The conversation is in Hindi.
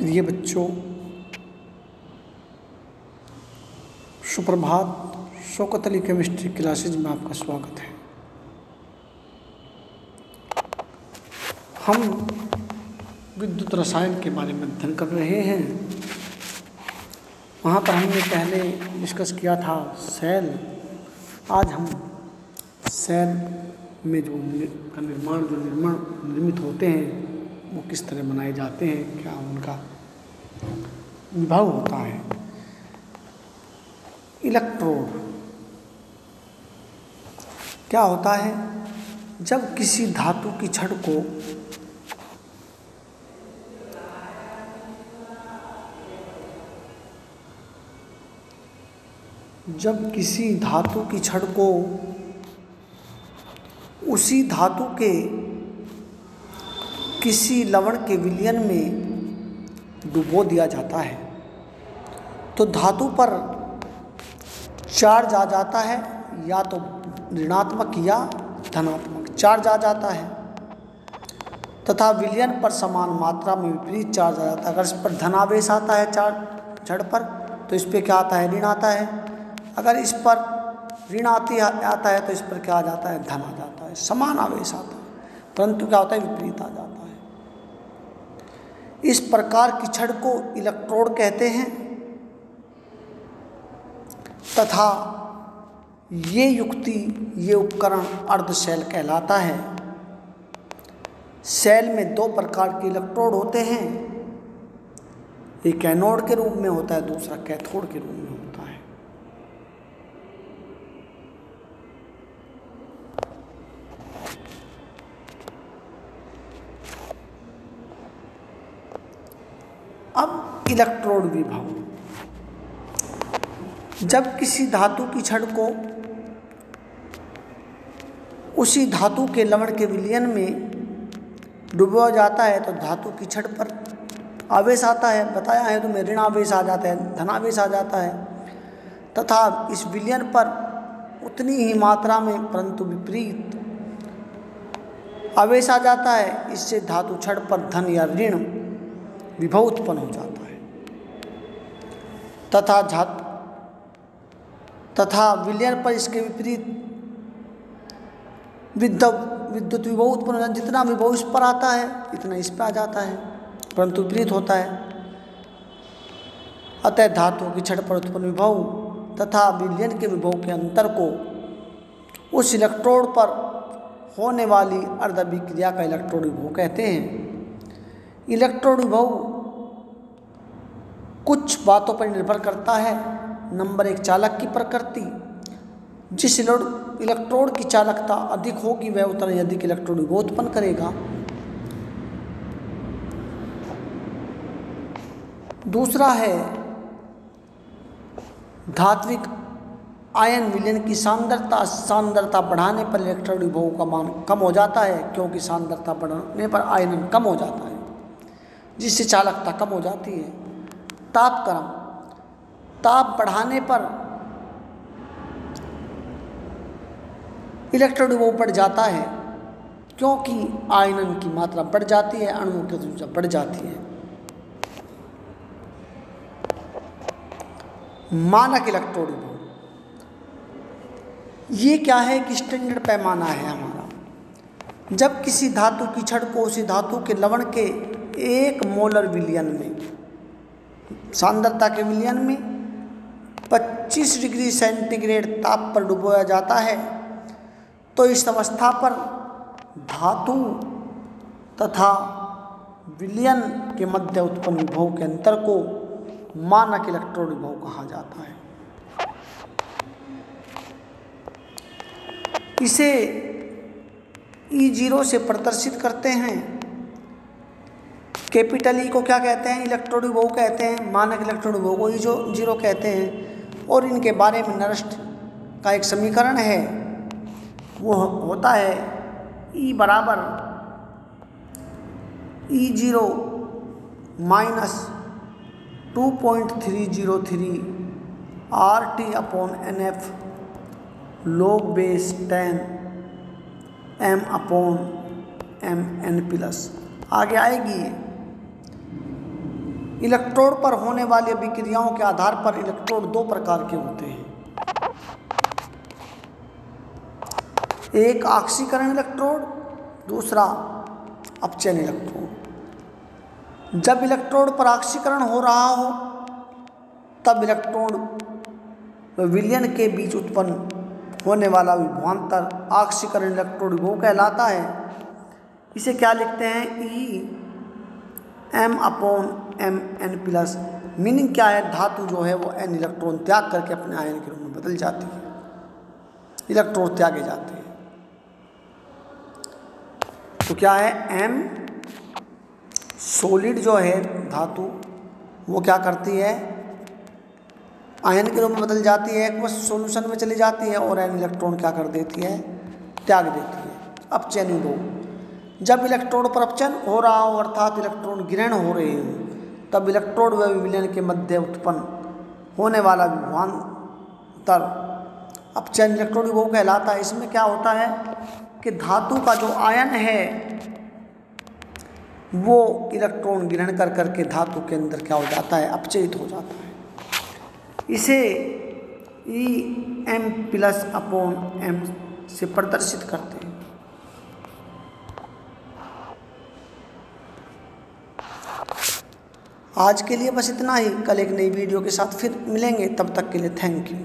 प्रिय बच्चों, सुप्रभात। शौकत अली केमिस्ट्री क्लासेज में आपका स्वागत है। हम विद्युत रसायन के बारे में अध्ययन कर रहे हैं। वहाँ पर हमने पहले डिस्कस किया था सेल। आज हम सेल में निर्मित होते हैं वो किस तरह बनाए जाते हैं, क्या उनका विभव होता है। इलेक्ट्रोड क्या होता है? जब किसी धातु की छड़ को उसी धातु के किसी लवण के विलयन में डुबो दिया जाता है तो धातु पर चार्ज आ जाता है, या तो ऋणात्मक या धनात्मक चार्ज आ जाता है, तथा विलयन पर समान मात्रा में विपरीत चार्ज आ जाता है। अगर इस पर धनावेश आता है चार्ज छड़ पर तो इस पर क्या आता है? ऋण आता है। अगर इस पर ऋण आता है तो इस पर क्या आ जाता है? धन आ जाता है। समान आवेश आता है, परंतु क्या होता है? विपरीत आ जाता है। इस प्रकार की छड़ को इलेक्ट्रोड कहते हैं तथा ये उपकरण अर्धशैल कहलाता है। सेल में दो प्रकार के इलेक्ट्रोड होते हैं, एक एनोड के रूप में होता है, दूसरा कैथोड के रूप में होता है। अब इलेक्ट्रोड विभव। जब किसी धातु की छड़ को उसी धातु के लवण के विलयन में डुबोया जाता है तो धातु की छड़ पर आवेश आता है। बताया है तुम्हें, ऋण आवेश आ जाता है, धनावेश आ जाता है, तथा इस विलयन पर उतनी ही मात्रा में परंतु विपरीत आवेश आ जाता है। इससे धातु छड़ पर धन या ऋण विभव उत्पन्न हो जाता है तथा विलयन पर इसके विपरीत विद्युत विभव उत्पन्न हो जाता है। जितना विभव इस पर आता है इतना इस पर आ जाता है, परंतु विपरीत होता है। अतः धातु की छड़ पर उत्पन्न विभव तथा विलयन के विभव के अंतर को उस इलेक्ट्रोड पर होने वाली अर्धअभिक्रिया का इलेक्ट्रोड विभव कहते हैं। इलेक्ट्रोड विभव कुछ बातों पर निर्भर करता है। नंबर 1, चालक की प्रकृति। जिस इलेक्ट्रोड की चालकता अधिक होगी वह उतना ही अधिक इलेक्ट्रोड विभव उत्पन्न करेगा। दूसरा है धात्विक आयन विलयन की सांद्रता बढ़ाने पर इलेक्ट्रोड विभव का मान कम हो जाता है, क्योंकि सांद्रता बढ़ने पर आयनन कम हो जाता है, जिससे चालकता कम हो जाती है। ताप बढ़ाने पर इलेक्ट्रोड विभव बढ़ जाता है, क्योंकि आयनन की मात्रा बढ़ जाती है, अणुओं की संख्या बढ़ जाती है। मानक इलेक्ट्रोड विभव ये क्या है कि स्टैंडर्ड पैमाना है हमारा। जब किसी धातु की छड़ को उसी धातु के लवण के 1 मोलर विलयन में सांद्रता के विलयन में 25 डिग्री सेंटीग्रेड ताप पर डुबोया जाता है तो इस अवस्था पर धातु तथा विलयन के मध्य उत्पन्न विभव के अंतर को मानक इलेक्ट्रोड विभव कहा जाता है। इसे E0 से प्रदर्शित करते हैं। कैपिटल ई को क्या कहते हैं? इलेक्ट्रोड विभव कहते हैं। मानक इलेक्ट्रोड विभव को E0 कहते हैं। और इनके बारे में नरस्ट का एक समीकरण है, वो होता है E बराबर E0 minus 2.303 RT/NF log base 10 m/mn plus आगे आएगी। इलेक्ट्रोड पर होने वाली अभिक्रियाओं के आधार पर इलेक्ट्रोड दो प्रकार के होते हैं, एक ऑक्सीकरण इलेक्ट्रोड, दूसरा अपचयन इलेक्ट्रोड। जब इलेक्ट्रोड पर ऑक्सीकरण हो रहा हो तब इलेक्ट्रोड व विलयन के बीच उत्पन्न होने वाला विभवांतर ऑक्सीकरण इलेक्ट्रोड वो कहलाता है। इसे क्या लिखते हैं, E m/mn+। मीनिंग क्या है, धातु जो है वो n इलेक्ट्रॉन त्याग करके अपने आयन के रूप में बदल जाती है, इलेक्ट्रॉन त्यागे जाते हैं। तो क्या है, m सॉलिड जो है धातु वो क्या करती है, आयन के रूप में बदल जाती है, एक सॉल्यूशन में चली जाती है और n इलेक्ट्रॉन क्या कर देती है, त्याग देती है। अपचयन दो, जब इलेक्ट्रोड पर अपचयन हो रहा हो अर्थात इलेक्ट्रॉन ग्रहण हो रहे हो तब इलेक्ट्रोड व विलयन के मध्य उत्पन्न होने वाला विभवांतर अपचयन इलेक्ट्रोड वो कहलाता है। इसमें क्या होता है कि धातु का जो आयन है वो इलेक्ट्रॉन ग्रहण कर करके धातु के अंदर क्या हो जाता है, अपचयित हो जाता है। इसे Em+/m से प्रदर्शित करते हैं। आज के लिए बस इतना ही, कल एक नई वीडियो के साथ फिर मिलेंगे, तब तक के लिए थैंक यू।